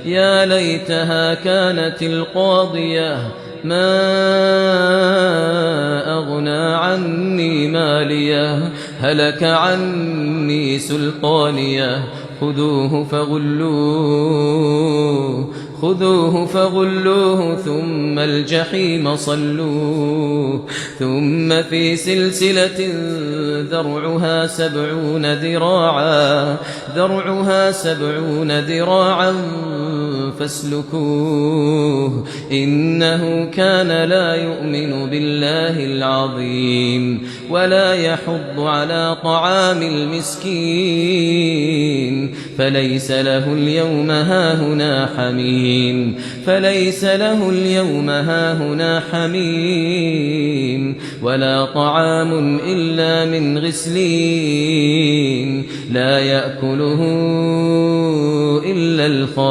يا ليتها كانت القاضية ما أغنى عني ماليه هلك عني سلطانيه خذوه فغلوه ثم الجحيم صلوه ثم في سلسلة ذرعها 70 ذراعا فاسلكوه إنه كان لا يؤمن بالله العظيم ولا يحض على طعام المسكين فليس له اليوم هاهنا حميم ولا طعام إلا من غسلين لا يأكله إلا الخاطئون